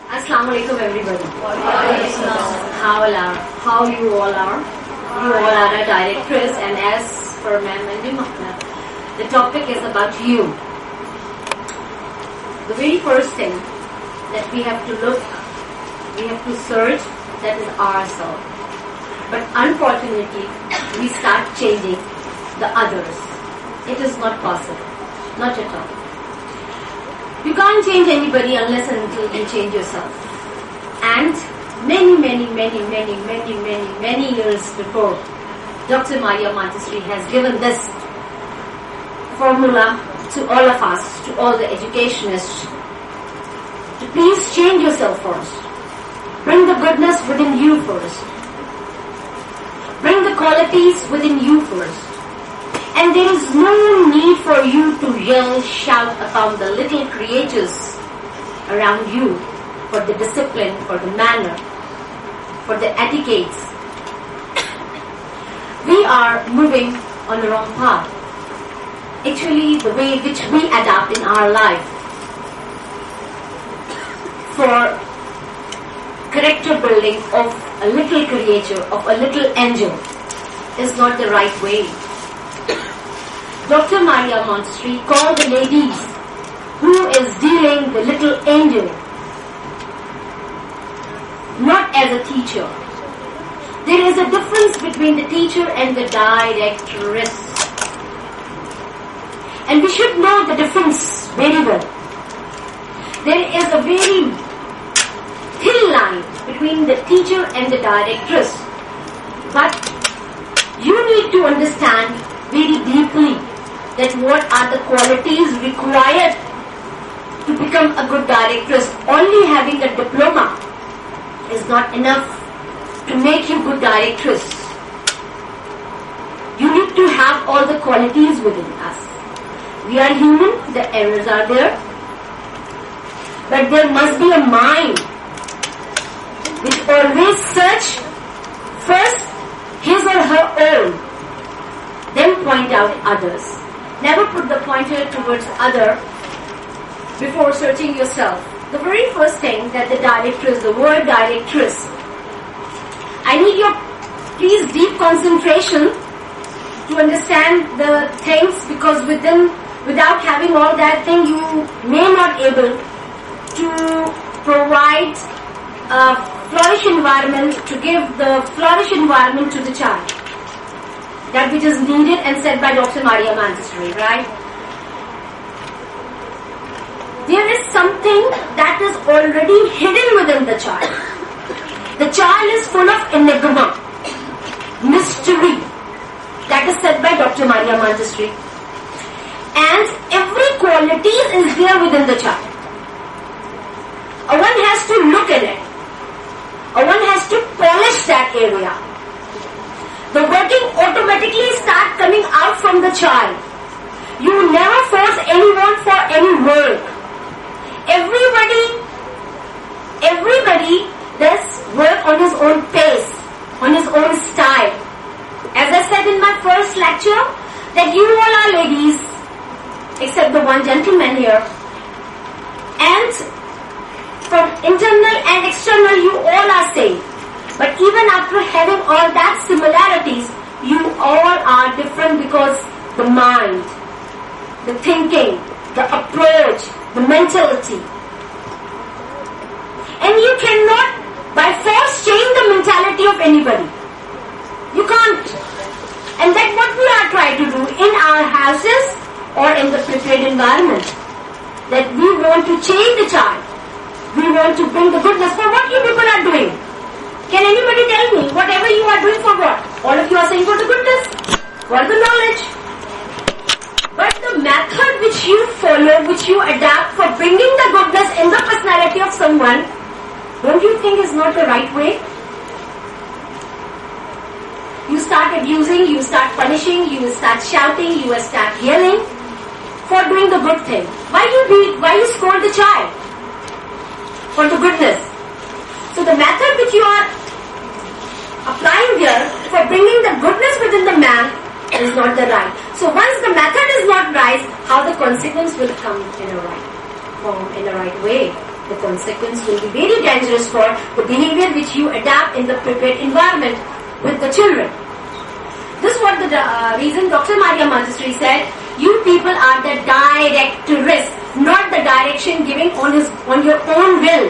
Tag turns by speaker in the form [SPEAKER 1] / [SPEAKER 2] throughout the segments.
[SPEAKER 1] Assalamu alaikum everybody. How you all are? You all are a directress, and as for Ma'am Mandy Mahmood, the topic is about you. The very first thing that we have to look, we have to search, that is ourselves. But unfortunately, we start changing the others. It is not possible. Not at all. You can't change anybody unless and until you change yourself. And many years before, Dr. Maria Montessori has given this formula to all of us, to all the educationists, to please change yourself first. Bring the goodness within you first. Bring the qualities within you first. And there is no need for you to yell, shout upon the little creatures around you for the discipline, for the manner, for the etiquettes. We are moving on the wrong path. Actually, the way which we adapt in our life for character building of a little creature, of a little angel, is not the right way. Dr. Maria Montessori called the ladies who is dealing the little angel not as a teacher. There is a difference between the teacher and the directress. And we should know the difference very well. There is a very thin line between the teacher and the directress. But you need to understand very deeply that what are the qualities required to become a good directress. Only having a diploma is not enough to make you good directress. You need to have all the qualities within us. We are human, the errors are there, but there must be a mind which always search first his or her own, then point out others. Never put the pointer towards other before searching yourself. The very first thing that the directress, the word directress, I need your please deep concentration to understand the things, because without having all that thing, you may not able to provide a flourish environment, to give the flourish environment to the child. That which is needed and said by Dr. Maria Montessori, right? There is something that is already hidden within the child. The child is full of enigma, mystery. That is said by Dr. Maria Montessori. And every quality is there within the child. One has to look at it. One has to polish that area. The working automatically start coming out from the child. You never force anyone for any work. Everybody does work on his own pace, on his own style. As I said in my first lecture, that you all are ladies, except the one gentleman here. And from internal and external, you all are same. But even after having all that similarities, you all are different, because the mind, the thinking, the approach, the mentality. And you cannot by force change the mentality of anybody. You can't. And that's what we are trying to do in our houses or in the prepared environment. That we want to change the child. We want to bring the goodness. For what you people are doing? Can anybody tell me whatever you are doing for what? All of you are saying for the goodness, for the knowledge. But the method which you follow, which you adapt for bringing the goodness in the personality of someone, don't you think is not the right way? You start abusing, you start punishing, you start shouting, you start yelling for doing the good thing. Why you beat? Why you scold the child? For the goodness. So the method which you are applying here for bringing the goodness within the man is not the right. So once the method is not right, how the consequence will come in a right form, in a right way. the consequence will be very dangerous for the behavior which you adapt in the prepared environment with the children. This is what the reason Dr. Maria Montessori said, you people are the directors, not the direction giving on your own will.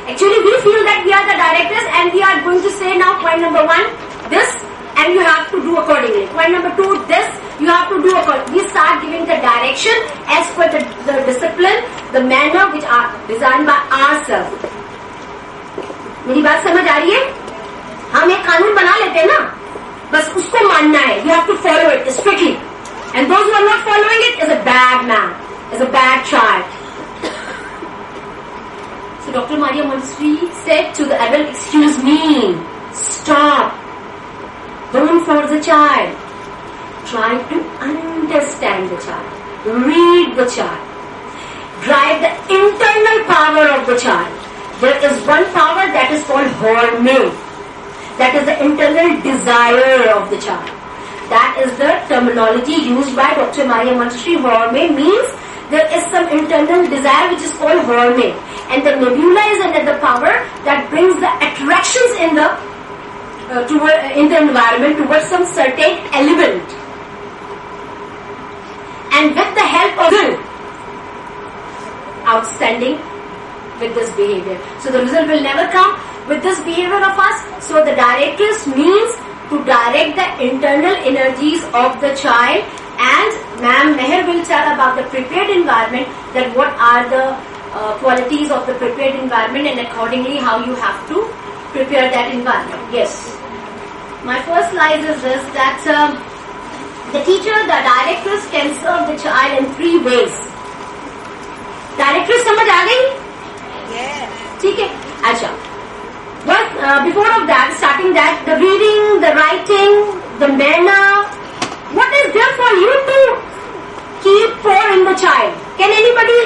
[SPEAKER 1] Actually, we feel that we are the directors and we are going to say now point number 1, this, and you have to do accordingly. Point number 2, this, you have to do accordingly. We start giving the direction as per the discipline, the manner which are designed by ourselves. मेरी बात समझ आ रही है? हम एक कानून बना लेते हैं ना, बस उसको मानना है. You have to follow it strictly. And those who are not following it is a bad man, is a bad child. So Dr. Maria Montessori said to the adult, excuse me, stop. Don't force the child. Try to understand the child. Read the child. Drive the internal power of the child. There is one power that is called hormone. That is the internal desire of the child. That is the terminology used by Dr. Maria Montessori. Hormone means there is some internal desire which is called hormone. And the nebula is another power that brings the attractions in the environment towards some certain element. And with the help of will, outstanding with this behavior. So the result will never come with this behavior of us. So the directress means to direct the internal energies of the child, and Ma'am Meher will tell about the prepared environment, that what are the qualities of the prepared environment and accordingly how you have to prepare that environment. Yes. My first slide is this, that the teacher, the directress can serve the child in 3 ways. Directress समझ आ गई?
[SPEAKER 2] Yes.
[SPEAKER 1] ठीक है? अच्छा. But before of that, starting that, the reading, the writing, the manner, what is there for you to keep pouring the child? Can anybody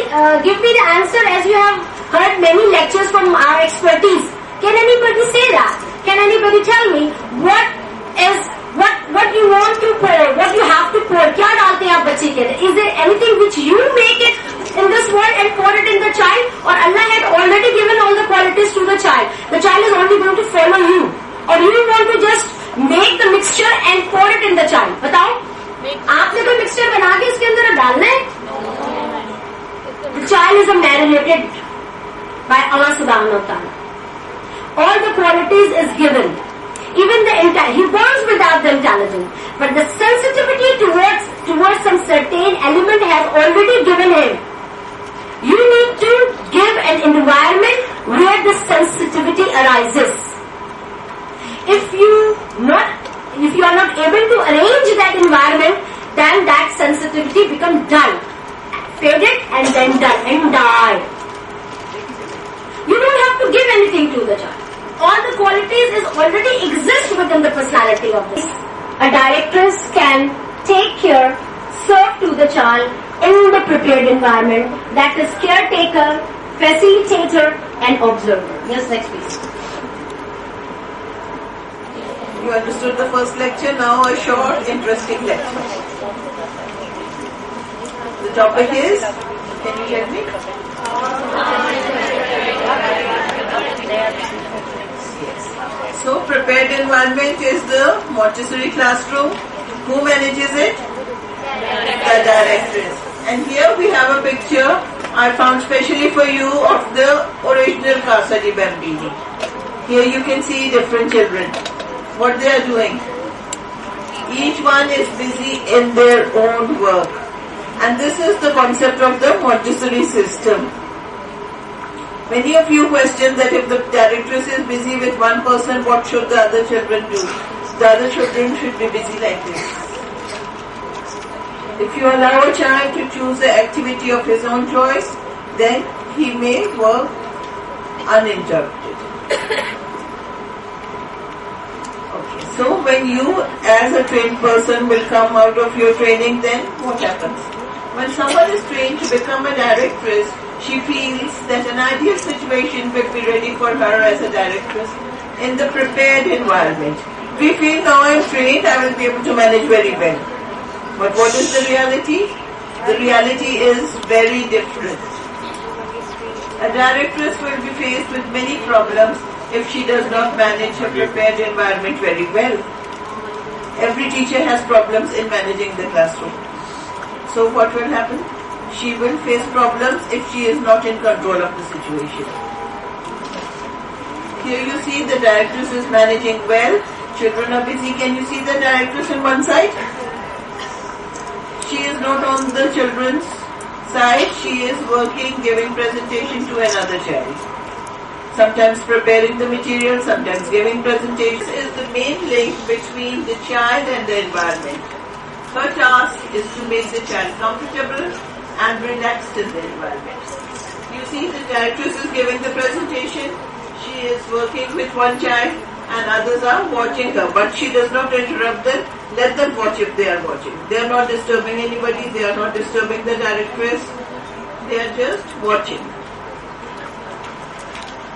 [SPEAKER 1] give me the answer, as you have heard many lectures from our expertise? Can anybody say that? Can anybody tell me what you want to pour, what you have to pour? क्या डालते हैं आप बच्चे के अंदर? Is there anything which you make it in this world and pour it in the child, or Allah had already given all the qualities to the child? The child is only going to follow you, or you want to just make the mixture and pour it in the child? बताओ, आपने कोई mixture बना के इसके अंदर डालना है? The child is marinated by Allah subhanahu wa ta'ala. All the qualities is given. Even the intelligence, he borns without the intelligence, but the sensitivity towards some certain element has already given him. You need to give an environment where the sensitivity arises. If you are not able to arrange that environment, then that sensitivity becomes dull, faded, and then dull and die. You don't have to give anything to the child. All the qualities is already exist within the personality of this. A directress can take care, serve to the child in the prepared environment, that is caretaker, facilitator, and observer. Yes, next please.
[SPEAKER 2] You understood the first lecture, now a short, interesting lecture. The topic is, can you hear me? Yes. So, prepared environment is the Montessori classroom. Who manages it? The directress. And here we have a picture I found specially for you of the original Casa di Bambini. Here you can see different children. What they are doing. Each one is busy in their own work. And this is the concept of the Montessori system. Many of you question that if the directress is busy with one person, what should the other children do? The other children should be busy like this. If you allow a child to choose the activity of his own choice, then he may work uninterrupted. Okay, so when you as a trained person will come out of your training, then what happens? When someone is trained to become a directress, she feels that an ideal situation will be ready for her as a directress in the prepared environment. We feel now I am trained, I will be able to manage very well. But what is the reality? The reality is very different. A directress will be faced with many problems if she does not manage her prepared environment very well. Every teacher has problems in managing the classroom. So what will happen? She will face problems if she is not in control of the situation. Here you see the directress is managing well. Children are busy. Can you see the directress on one side? She is not on the children's side. She is working, giving presentation to another child. Sometimes preparing the material, sometimes giving presentations. Is the main link between the child and the environment. Her task is to make the child comfortable and relaxed in the environment. You see the directress is giving the presentation. She is working with one child and others are watching her, but she does not interrupt them. Let them watch if they are watching. They are not disturbing anybody. They are not disturbing the directress. They are just watching.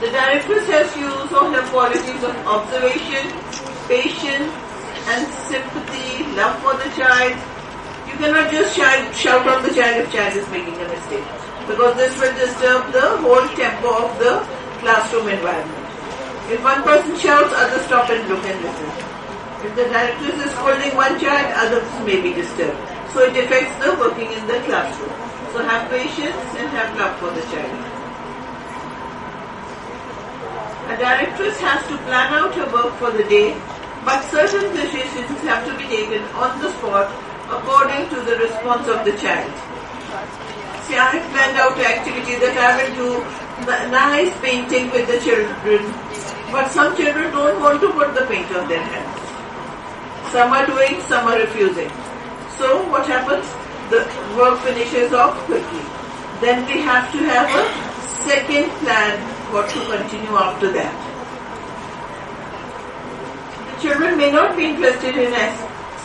[SPEAKER 2] The directress has used all her qualities of observation, patience, and sympathy, love for the child. You cannot just shout on the child if child is making a mistake, because this will disturb the whole tempo of the classroom environment. If one person shouts, others stop and look and listen. If the directress is scolding one child, others may be disturbed. So it affects the working in the classroom. So have patience and have love for the child. A directress has to plan out her work for the day, but certain decisions have to be taken on the spot according to the response of the child. See, I have planned out an activity that I will do nice painting with the children, but some children don't want to put the paint on their hands. Some are doing, some are refusing. So what happens? The work finishes off quickly. Then we have to have a second plan what to continue after that. The children may not be interested in a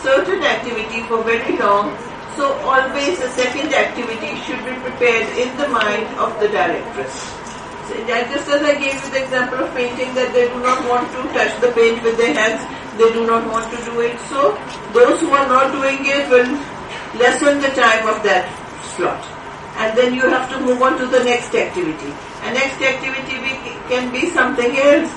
[SPEAKER 2] certain activity for very long, so always a second activity should be prepared in the mind of the directress. So just as I gave you the example of painting, that they do not want to touch the paint with their hands, they do not want to do it. So those who are not doing it will lessen the time of that slot. And then you have to move on to the next activity. And next activity can be something else.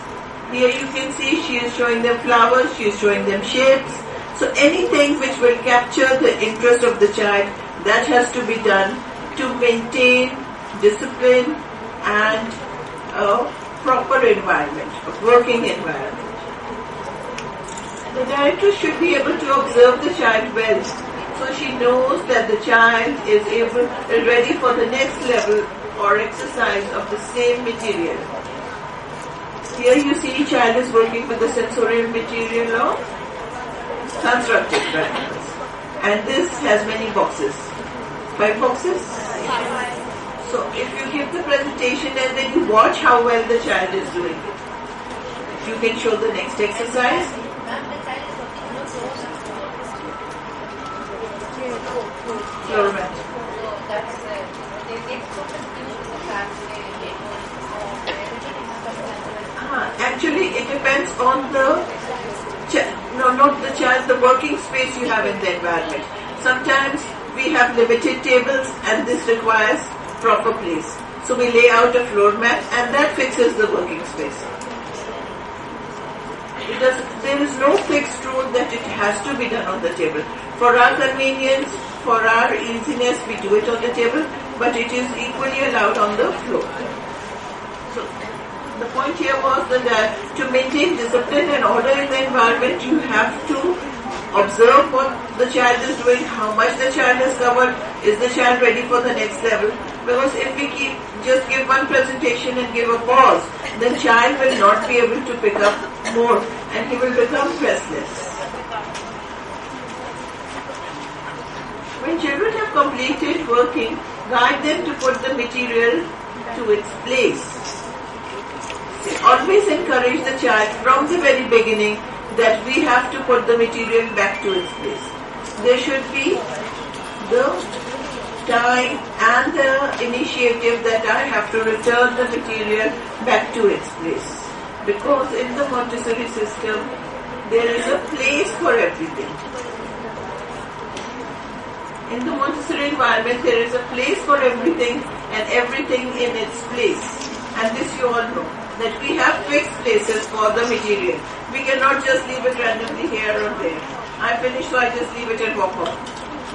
[SPEAKER 2] Here you can see she is showing them flowers, she is showing them shapes. So anything which will capture the interest of the child, that has to be done to maintain discipline and a proper environment, a working environment. The director should be able to observe the child well, so she knows that the child is ready for the next level or exercise of the same material. Here you see child is working with the sensorial material of constructive practice. And this has many boxes. 5 boxes? So if you give the presentation and then you watch how well the child is doing it. You can show the next exercise. Floor mat. Actually, it depends on not the child, the working space you have in the environment. Sometimes we have limited tables and this requires proper place. So we lay out a floor mat and that fixes the working space. There is no fixed rule that it has to be done on the table. For our convenience, for our easiness, we do it on the table, but it is equally allowed on the floor. So the point here was that to maintain discipline and order in the environment, you have to observe what the child is doing, how much the child has covered, is the child ready for the next level. Because if we just give one presentation and give a pause, the child will not be able to pick up more and he will become restless. When children have completed working, guide them to put the material to its place. Always encourage the child from the very beginning that we have to put the material back to its place. There should be the time and the initiative that I have to return the material back to its place. Because in the Montessori system, there is a place for everything. In the Montessori environment, there is a place for everything and everything in its place. And this you all know, that we have fixed places for the material. We cannot just leave it randomly here or there. I finished, so I just leave it and walk off.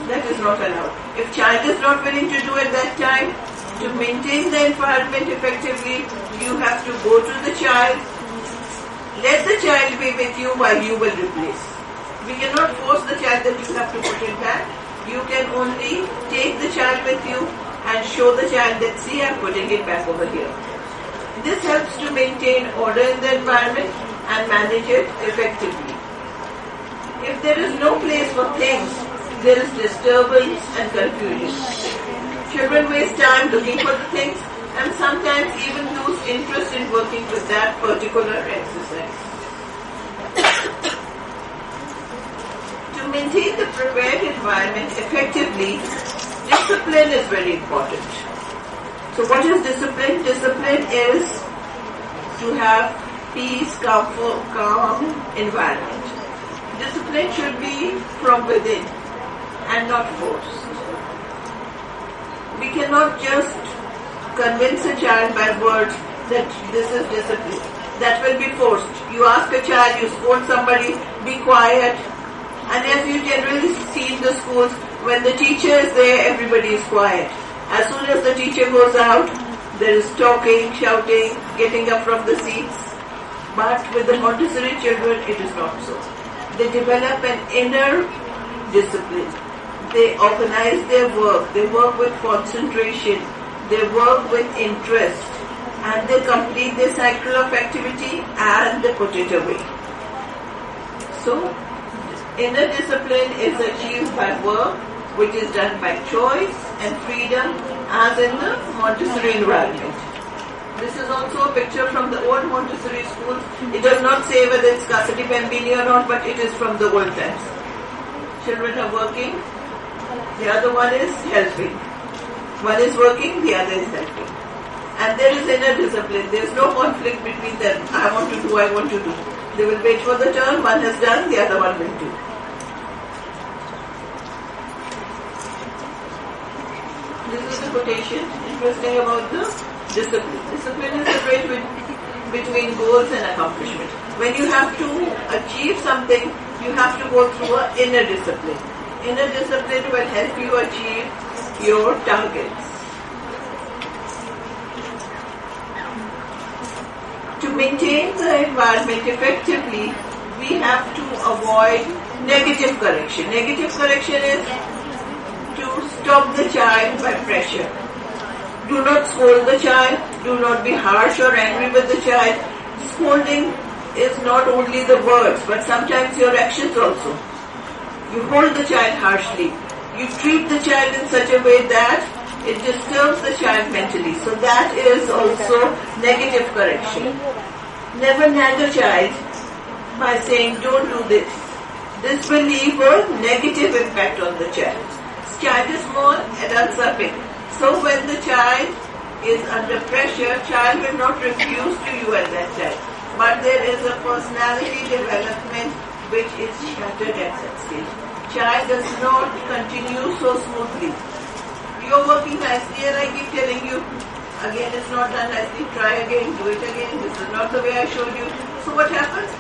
[SPEAKER 2] That is not allowed. If child is not willing to do at that time, to maintain the environment effectively, you have to go to the child. Let the child be with you while you will replace. We cannot force the child that you have to put it back. You can only take the child with you and show the child that, see, I'm putting it back over here. This helps to maintain order in the environment and manage it effectively. If there is no place for things, there is disturbance and confusion. Children waste time looking for the things and sometimes even lose interest in working with that particular exercise. To maintain the prepared environment effectively, discipline is very important. So what is discipline? Discipline is to have peace, comfort, calm environment. Discipline should be from within and not forced. We cannot just convince a child by words that this is discipline. That will be forced. You ask a child, you scold somebody, be quiet. And as you generally see in the schools, when the teacher is there, everybody is quiet. As soon as the teacher goes out, there is talking, shouting, getting up from the seats. But with the Montessori children, it is not so. They develop an inner discipline. They organize their work. They work with concentration. They work with interest. And they complete their cycle of activity and they put it away. So, inner discipline is achieved by work, which is done by choice and freedom, as in the Montessori environment. This is also a picture from the old Montessori schools. It does not say whether it's Cassati Bambini or not, but it is from the old times. Children are working, the other one is helping. One is working, the other is helping. And there is inner discipline. There is no conflict between them. I want to do, I want to do. They will wait for the turn, one has done, the other one will do. This is the quotation, interesting about the discipline. Discipline is the bridge between goals and accomplishment. When you have to achieve something, you have to go through an inner discipline. Inner discipline will help you achieve your targets. To maintain the environment effectively, we have to avoid negative correction. Negative correction is to stop the child by pressure. Do not scold the child. Do not be harsh or angry with the child. Scolding is not only the words, but sometimes your actions also. You hold the child harshly. You treat the child in such a way that it disturbs the child mentally. So that is also negative correction. Never nag a child by saying, don't do this. This will leave a negative impact on the child. Child is small, adults are big. So when the child is under pressure, child will not refuse to you at that time. But there is a personality development which is shattered at that stage. Child does not continue so smoothly. You're working nicely and I keep telling you, again it's not done nicely, try again, do it again, this is not the way I showed you. So what happens?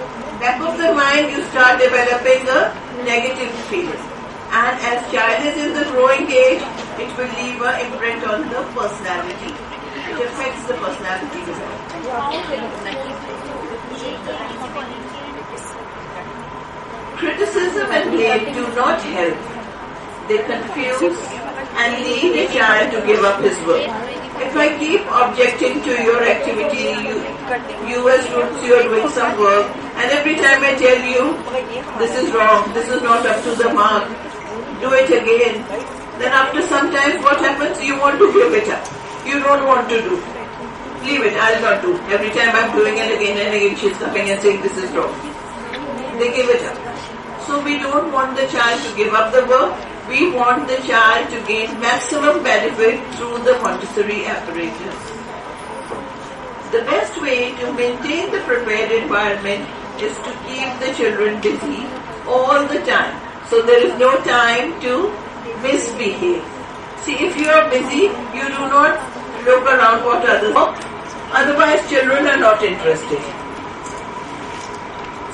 [SPEAKER 2] Back of the mind you start developing a negative feeling. And as child is in the growing age, it will leave an imprint on the personality. It affects the personality development. Criticism and blame do not help. They confuse and lead a child to give up his work. If I keep objecting to your activity, you as students, you are doing some work, and every time I tell you, this is wrong, this is not up to the mark, do it again, then after some time what happens? You want to give it up. You don't want to do. Leave it, I'll not do. Every time I'm doing it again and again, she's coming and saying this is wrong. They give it up. So we don't want the child to give up the work. We want the child to gain maximum benefit through the Montessori apparatus. The best way to maintain the prepared environment is to keep the children busy all the time. So there is no time to misbehave. See, if you are busy, you do not look around what others do. Otherwise, children are not interested.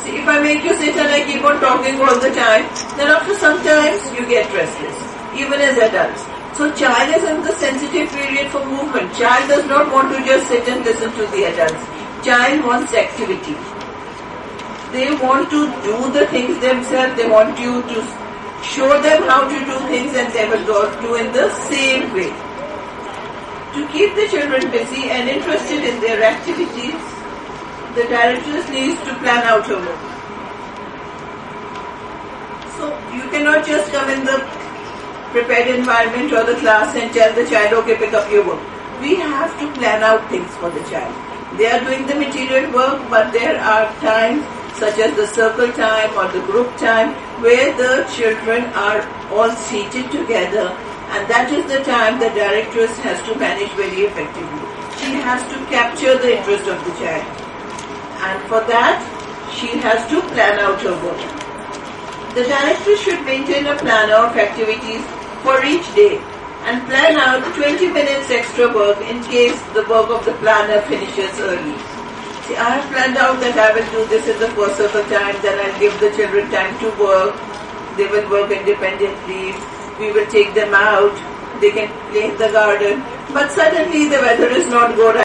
[SPEAKER 2] See, if I make you sit and I keep on talking all the time, then after some time you get restless, even as adults. So child is in the sensitive period for movement. Child does not want to just sit and listen to the adults. Child wants activity. They want to do the things themselves. They want you to show them how to do things, and they will do in the same way. To keep the children busy and interested in their activities, the directress needs to plan out her work. So you cannot just come in the prepared environment or the class and tell the child, okay, pick up your work. We have to plan out things for the child. They are doing the material work, but there are times such as the circle time or the group time where the children are all seated together, and that is the time the directress has to manage very effectively. She has to capture the interest of the child, and for that she has to plan out her work. The directress should maintain a planner of activities for each day and plan out 20 minutes extra work in case the work of the planner finishes early. See, I have planned out that I will do this in the first circle time, then I'll give the children time to work. They will work independently. We will take them out. They can play in the garden. But suddenly the weather is not good.